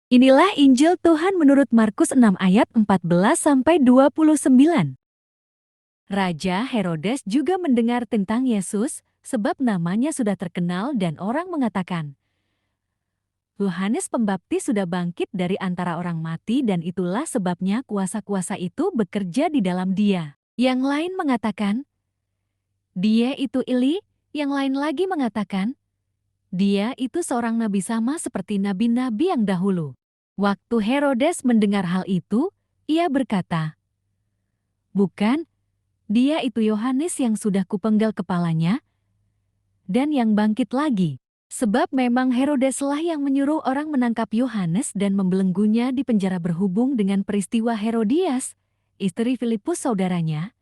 Inilah Injil Tuhan menurut Markus 6 ayat 14-29. Raja Herodes juga mendengar tentang Yesus, sebab namanya sudah terkenal dan orang mengatakan, Yohanes Pembaptis sudah bangkit dari antara orang mati dan itulah sebabnya kuasa-kuasa itu bekerja di dalam dia. Yang lain mengatakan, dia itu Eli, yang lain lagi mengatakan, dia itu seorang nabi sama seperti nabi-nabi yang dahulu. Waktu Herodes mendengar hal itu, ia berkata, bukan, dia itu Yohanes yang sudah kupenggal kepalanya, dan yang bangkit lagi. Sebab memang Herodeslah yang menyuruh orang menangkap Yohanes dan membelenggunya di penjara berhubung dengan peristiwa Herodias, istri Filipus saudaranya,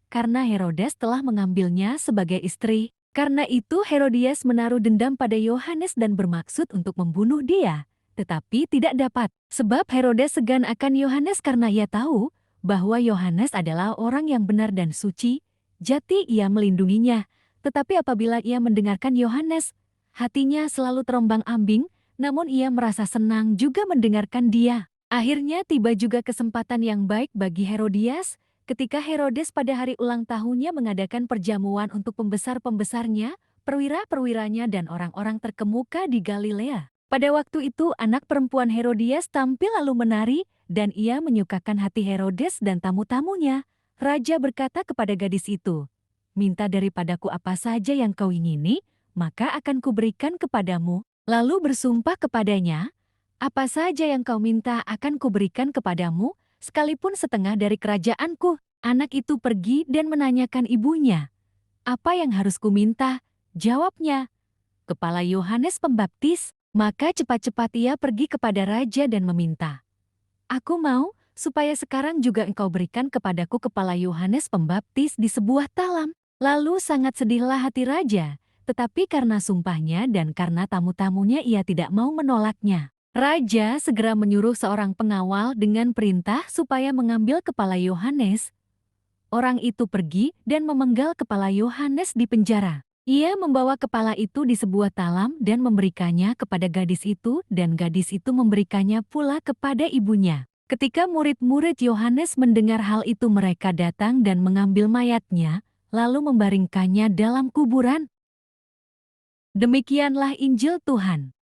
karena Herodes telah mengambilnya sebagai istri. Karena itu Herodias menaruh dendam pada Yohanes dan bermaksud untuk membunuh dia. Tetapi tidak dapat, sebab Herodes segan akan Yohanes karena ia tahu bahwa Yohanes adalah orang yang benar dan suci, jadi ia melindunginya. Tetapi apabila ia mendengarkan Yohanes, hatinya selalu terombang-ambing, namun ia merasa senang juga mendengarkan dia. Akhirnya tiba juga kesempatan yang baik bagi Herodias, ketika Herodes pada hari ulang tahunnya mengadakan perjamuan untuk pembesar-pembesarnya, perwira-perwiranya dan orang-orang terkemuka di Galilea. Pada waktu itu anak perempuan Herodias tampil lalu menari, dan ia menyukakan hati Herodes dan tamu-tamunya. Raja berkata kepada gadis itu, minta daripadaku apa saja yang kau ingini, maka akan kuberikan kepadamu. Lalu bersumpah kepadanya, apa saja yang kau minta akan kuberikan kepadamu, sekalipun setengah dari kerajaanku. Anak itu pergi dan menanyakan ibunya, apa yang harus kuminta? Jawabnya, kepala Yohanes Pembaptis. Maka cepat-cepat ia pergi kepada raja dan meminta, aku mau supaya sekarang juga engkau berikan kepadaku kepala Yohanes Pembaptis di sebuah talam. Lalu sangat sedihlah hati raja, tetapi karena sumpahnya dan karena tamu-tamunya ia tidak mau menolaknya. Raja segera menyuruh seorang pengawal dengan perintah supaya mengambil kepala Yohanes. Orang itu pergi dan memenggal kepala Yohanes di penjara. Ia membawa kepala itu di sebuah talam dan memberikannya kepada gadis itu, dan gadis itu memberikannya pula kepada ibunya. Ketika murid-murid Yohanes mendengar hal itu, mereka datang dan mengambil mayatnya, lalu membaringkannya dalam kuburan. Demikianlah Injil Tuhan.